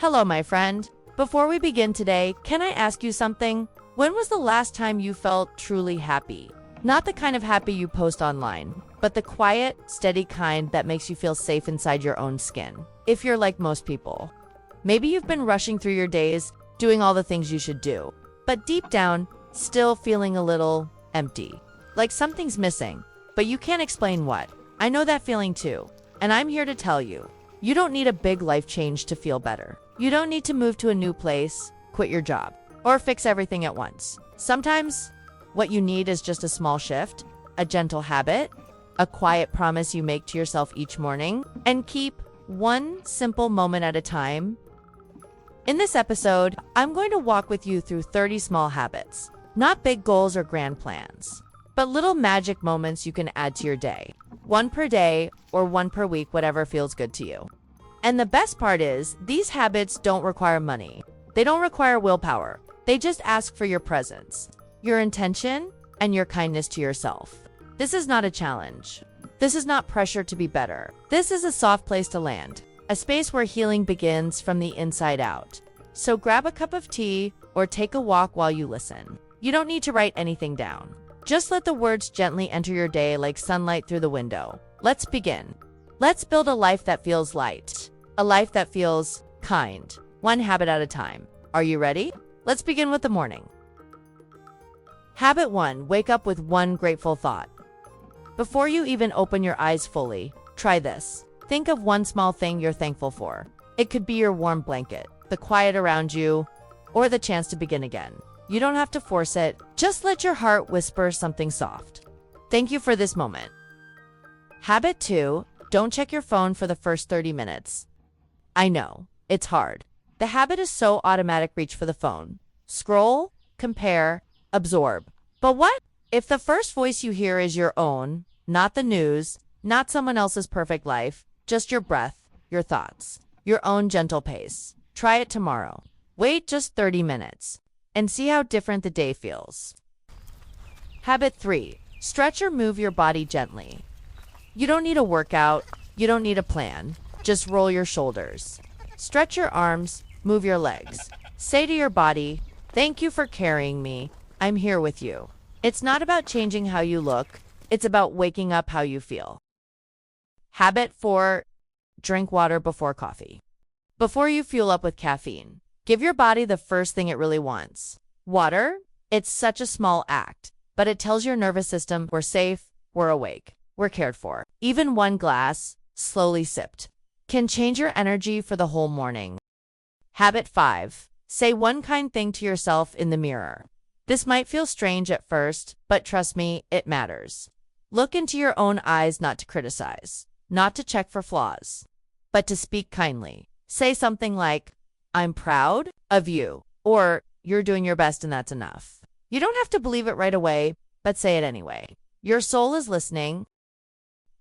Hello, my friend. Before we begin today, can I ask you something? When was the last time you felt truly happy? Not the kind of happy you post online, but the quiet, steady kind that makes you feel safe inside your own skin. If you're like most people, maybe you've been rushing through your days, doing all the things you should do, but deep down, still feeling a little empty. Like something's missing, but you can't explain what. I know that feeling too, and I'm here to tell you, you don't need a big life change to feel better. You don't need to move to a new place, quit your job, or fix everything at once. Sometimes, what you need is just a small shift, a gentle habit, a quiet promise you make to yourself each morning, and keep one simple moment at a time. In this episode, I'm going to walk with you through 30 small habits, not big goals or grand plans, but little magic moments you can add to your day. One per day or one per week, whatever feels good to you. And the best part is, these habits don't require money. They don't require willpower. They just ask for your presence, your intention, and your kindness to yourself. This is not a challenge. This is not pressure to be better. This is a soft place to land, a space where healing begins from the inside out. So grab a cup of tea or take a walk while you listen. You don't need to write anything down. Just let the words gently enter your day like sunlight through the window. Let's begin. Let's build a life that feels light, a life that feels kind, one habit at a time. Are you ready? Let's begin with the morning. Habit 1. Wake up with one grateful thought. Before you even open your eyes fully, try this. Think of one small thing you're thankful for. It could be your warm blanket, the quiet around you, or the chance to begin again. You don't have to force it. Just let your heart whisper something soft. Thank you for this moment. Habit 2. Don't check your phone for the first 30 minutes. I know, it's hard. The habit is so automatic. Reach for the phone. Scroll, compare, absorb. But what if the first voice you hear is your own, not the news, not someone else's perfect life, just your breath, your thoughts, your own gentle pace? Try it tomorrow. Wait just 30 minutes and see how different the day feels. Habit 3. Stretch or move your body gently. You don't need a workout. You don't need a plan. Just roll your shoulders. Stretch your arms. Move your legs. Say to your body, "Thank you for carrying me. I'm here with you." It's not about changing how you look. It's about waking up how you feel. Habit 4. Drink water before coffee. Before you fuel up with caffeine, give your body the first thing it really wants. Water? It's such a small act, but it tells your nervous system we're safe, we're awake, we're cared for. Even one glass, slowly sipped, can change your energy for the whole morning. Habit 5. Say one kind thing to yourself in the mirror. This might feel strange at first, but trust me, it matters. Look into your own eyes, not to criticize, not to check for flaws, but to speak kindly. Say something like, "I'm proud of you," or "You're doing your best and that's enough." You don't have to believe it right away, but say it anyway. Your soul is listening.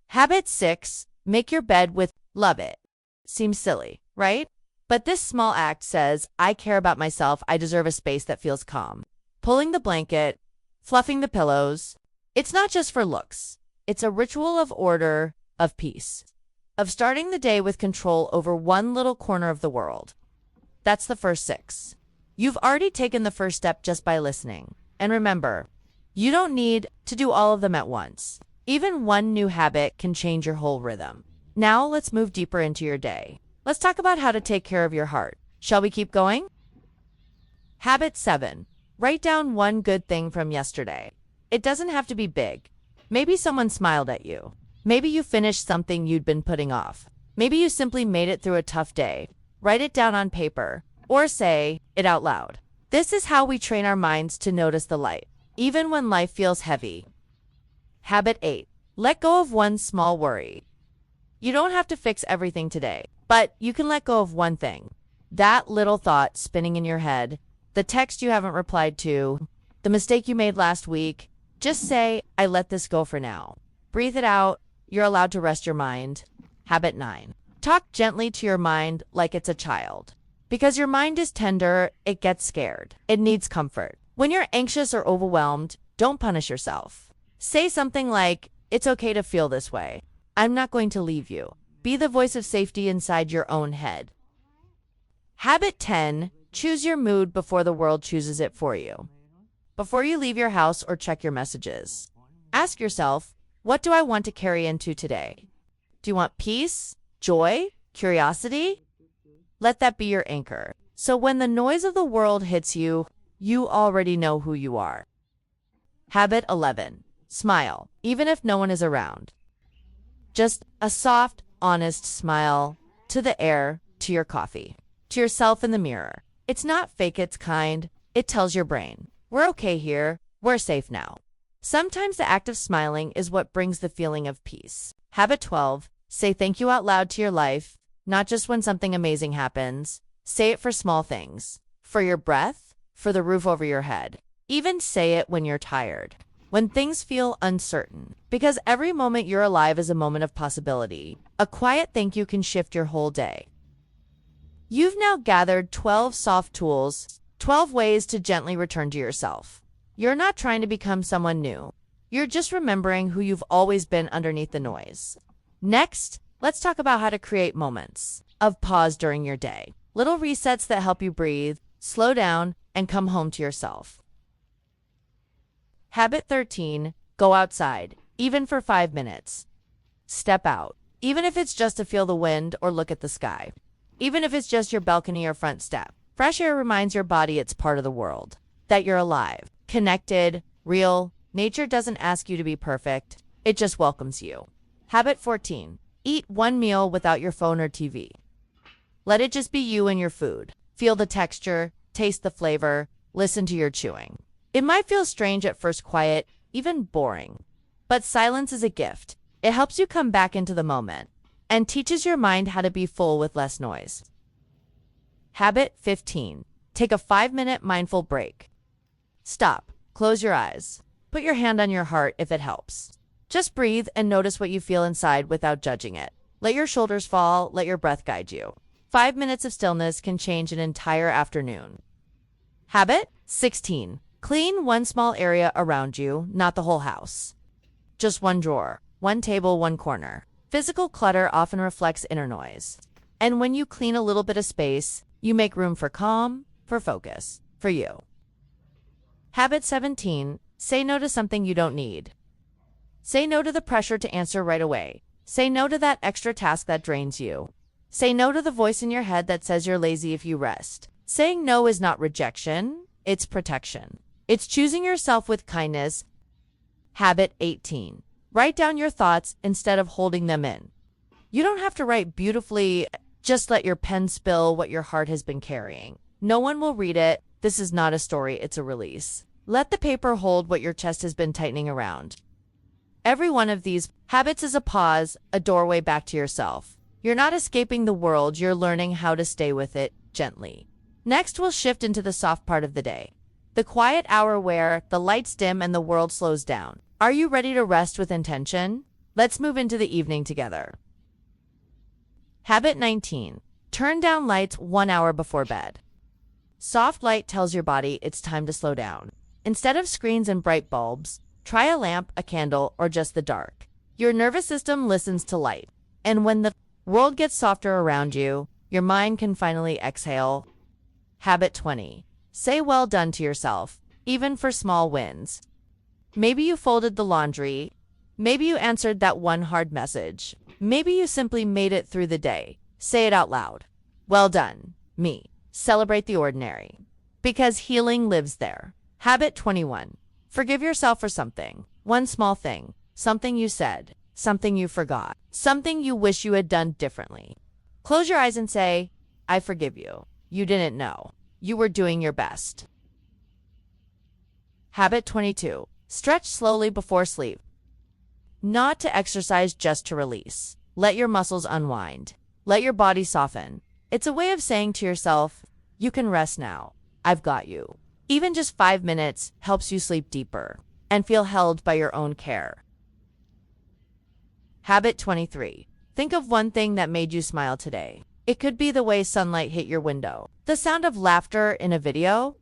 Habit 6. Make your bed with love it. Seems silly, right? But this small act says, I care about myself. I deserve a space that feels calm. Pulling the blanket, fluffing the pillows. It's not just for looks. It's a ritual of order, of peace, of starting the day with control over one little corner of the world. That's the first 6. You've already taken the first step just by listening. And remember, you don't need to do all of them at once. Even one new habit can change your whole rhythm. Now let's move deeper into your day. Let's talk about how to take care of your heart. Shall we keep going? Habit 7. Write down one good thing from yesterday. It doesn't have to be big. Maybe someone smiled at you. Maybe you finished something you'd been putting off. Maybe you simply made it through a tough day. Write it down on paper or say it out loud. This is how we train our minds to notice the light, even when life feels heavy. Habit 8. Let go of one small worry. You don't have to fix everything today, but you can let go of one thing. That little thought spinning in your head, the text you haven't replied to, the mistake you made last week. Just say, I let this go for now. Breathe it out. You're allowed to rest your mind. Habit 9. Talk gently to your mind like it's a child. Because your mind is tender, it gets scared. It needs comfort. When you're anxious or overwhelmed, don't punish yourself. Say something like, it's okay to feel this way. I'm not going to leave you. Be the voice of safety inside your own head. Habit 10. Choose your mood before the world chooses it for you. Before you leave your house or check your messages, ask yourself, what do I want to carry into today? Do you want peace, joy, curiosity? Let that be your anchor. So when the noise of the world hits you, you already know who you are. Habit 11. Smile, even if no one is around. Just a soft, honest smile to the air, to your coffee, to yourself in the mirror. It's not fake, it's kind. It tells your brain, we're okay here, we're safe now. Sometimes the act of smiling is what brings the feeling of peace. Habit 12. Say thank you out loud to your life, not just when something amazing happens. Say it for small things, for your breath, for the roof over your head. Even say it when you're tired, when things feel uncertain, because every moment you're alive is a moment of possibility. A quiet thank you can shift your whole day. You've now gathered 12 soft tools, 12 ways to gently return to yourself. You're not trying to become someone new. You're just remembering who you've always been underneath the noise. Next, let's talk about how to create moments of pause during your day. Little resets that help you breathe, slow down, and come home to yourself. Habit 13. Go outside, even for 5 minutes. Step out, even if it's just to feel the wind or look at the sky. Even if it's just your balcony or front step. Fresh air reminds your body it's part of the world, that you're alive, connected, real. Nature doesn't ask you to be perfect, it just welcomes you. Habit 14. Eat one meal without your phone or TV. Let it just be you and your food. Feel the texture, taste the flavor, listen to your chewing. It might feel strange at first, quiet, even boring. But silence is a gift. It helps you come back into the moment and teaches your mind how to be full with less noise. Habit 15. Take a 5-minute mindful break. Stop, close your eyes. Put your hand on your heart if it helps. Just breathe and notice what you feel inside without judging it. Let your shoulders fall, let your breath guide you. 5 minutes of stillness can change an entire afternoon. Habit 16. Clean one small area around you, not the whole house. Just one drawer, one table, one corner. Physical clutter often reflects inner noise. And when you clean a little bit of space, you make room for calm, for focus, for you. Habit 17. Say no to something you don't need. Say no to the pressure to answer right away. Say no to that extra task that drains you. Say no to the voice in your head that says you're lazy if you rest. Saying no is not rejection, it's protection. It's choosing yourself with kindness. Habit 18. Write down your thoughts instead of holding them in. You don't have to write beautifully, just let your pen spill what your heart has been carrying. No one will read it. This is not a story, it's a release. Let the paper hold what your chest has been tightening around. Every one of these habits is a pause, a doorway back to yourself. You're not escaping the world, you're learning how to stay with it gently. Next, we'll shift into the soft part of the day. The quiet hour where the lights dim and the world slows down. Are you ready to rest with intention? Let's move into the evening together. Habit 19. Turn down lights 1 hour before bed. Soft light tells your body it's time to slow down. Instead of screens and bright bulbs, try a lamp, a candle, or just the dark. Your nervous system listens to light. And when the world gets softer around you, your mind can finally exhale. Habit 20. Say well done to yourself, even for small wins. Maybe you folded the laundry. Maybe you answered that one hard message. Maybe you simply made it through the day. Say it out loud. Well done, me. Celebrate the ordinary. Because healing lives there. Habit 21. Forgive yourself for something. One small thing. Something you said. Something you forgot. Something you wish you had done differently. Close your eyes and say, I forgive you. You didn't know. You were doing your best. Habit 22. Stretch slowly before sleep. Not to exercise, just to release. Let your muscles unwind. Let your body soften. It's a way of saying to yourself, you can rest now. I've got you. Even just 5 minutes helps you sleep deeper and feel held by your own care. Habit 23. Think of one thing that made you smile today. It could be the way sunlight hit your window, the sound of laughter in a video,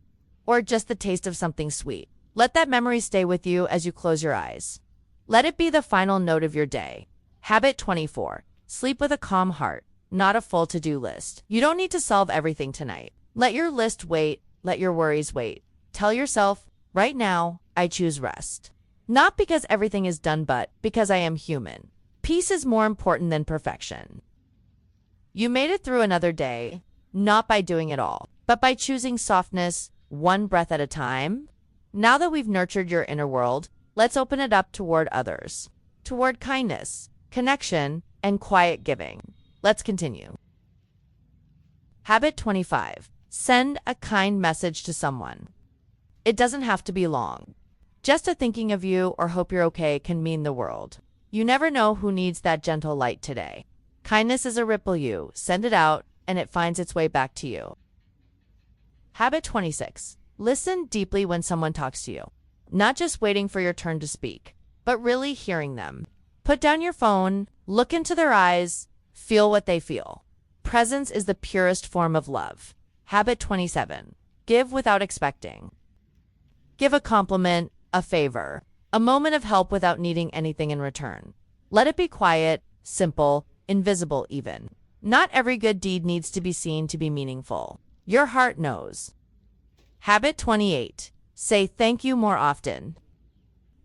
or just the taste of something sweet. Let that memory stay with you as you close your eyes. Let it be the final note of your day. Habit 24. Sleep with a calm heart. not a full to-do list. You don't need to solve everything tonight. Let your list wait. Let your worries wait. Tell yourself, right now, I choose rest. Not because everything is done, but because I am human. Peace is more important than perfection. You made it through another day, not by doing it all, but by choosing softness, one breath at a time. Now that we've nurtured your inner world, let's open it up toward others, toward kindness, connection, and quiet giving. Let's continue. Habit 25. Send a kind message to someone. It doesn't have to be long. Just a thinking of you or hope you're okay can mean the world. You never know who needs that gentle light today. Kindness is a ripple. You send it out, and it finds its way back to you. Habit 26. Listen deeply when someone talks to you. Not just waiting for your turn to speak, but really hearing them. Put down your phone, look into their eyes, feel what they feel. Presence is the purest form of love. Habit 27. Give without expecting. Give a compliment, a favor, a moment of help without needing anything in return. Let it be quiet, simple, invisible even. Not every good deed needs to be seen to be meaningful. Your heart knows. Habit 28. Say thank you more often.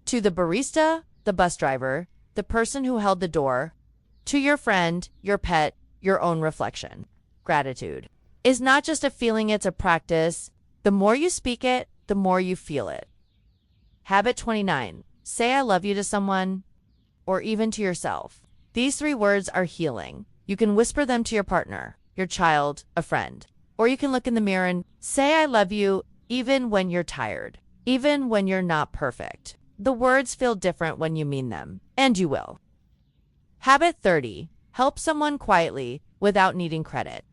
To the barista, the bus driver, the person who held the door, to your friend, your pet, your own reflection. Gratitude is not just a feeling, it's a practice. The more you speak it, the more you feel it. Habit 29. Say I love you to someone, or even to yourself. These 3 words are healing. You can whisper them to your partner, your child, a friend. Or you can look in the mirror and say I love you even when you're tired, even when you're not perfect. The words feel different when you mean them, and you will. Habit 30. Help someone quietly without needing credit.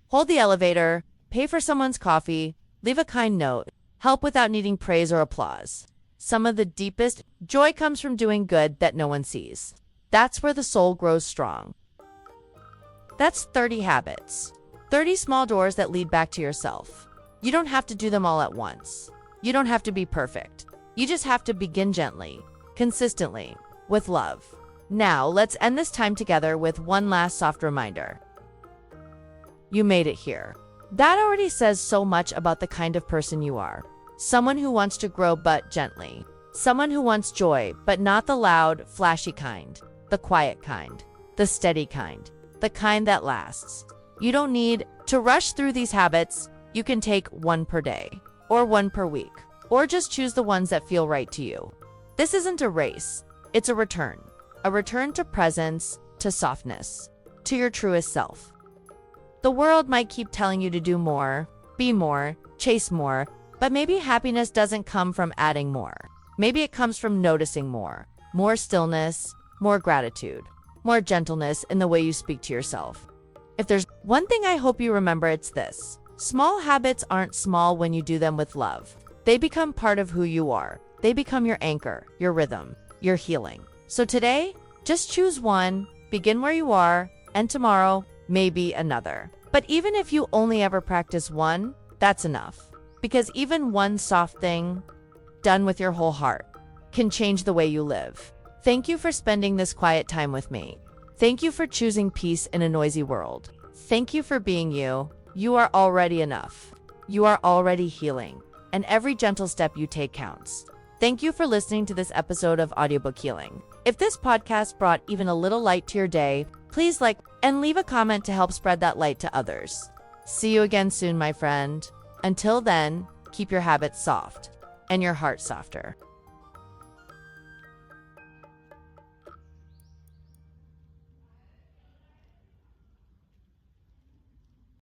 Hold the elevator, pay for someone's coffee, leave a kind note, help without needing praise or applause. Some of the deepest joy comes from doing good that no one sees. That's where the soul grows strong. That's 30 habits. 30 small doors that lead back to yourself. You don't have to do them all at once. You don't have to be perfect. You just have to begin gently, consistently, with love. Now, let's end this time together with one last soft reminder. You made it here. That already says so much about the kind of person you are. Someone who wants to grow but gently. Someone who wants joy, but not the loud, flashy kind. The quiet kind. The steady kind. The kind that lasts. You don't need to rush through these habits. You can take one per day, or one per week, or just choose the ones that feel right to you. This isn't a race. It's a return. A return to presence, to softness, to your truest self. The world might keep telling you to do more, be more, chase more, but maybe happiness doesn't come from adding more. Maybe it comes from noticing more stillness, more gratitude, more gentleness in the way you speak to yourself. If there's one thing I hope you remember, it's this. Small habits aren't small when you do them with love. They become part of who you are. They become your anchor, your rhythm, your healing. So today, just choose one, begin where you are, and tomorrow, maybe another. But even if you only ever practice one, that's enough. Because even one soft thing, done with your whole heart, can change the way you live. Thank you for spending this quiet time with me. Thank you for choosing peace in a noisy world. Thank you for being you. You are already enough. You are already healing. And every gentle step you take counts. Thank you for listening to this episode of Audiobook Healing. If this podcast brought even a little light to your day, please like and leave a comment to help spread that light to others. See you again soon, my friend. Until then, keep your habits soft and your heart softer.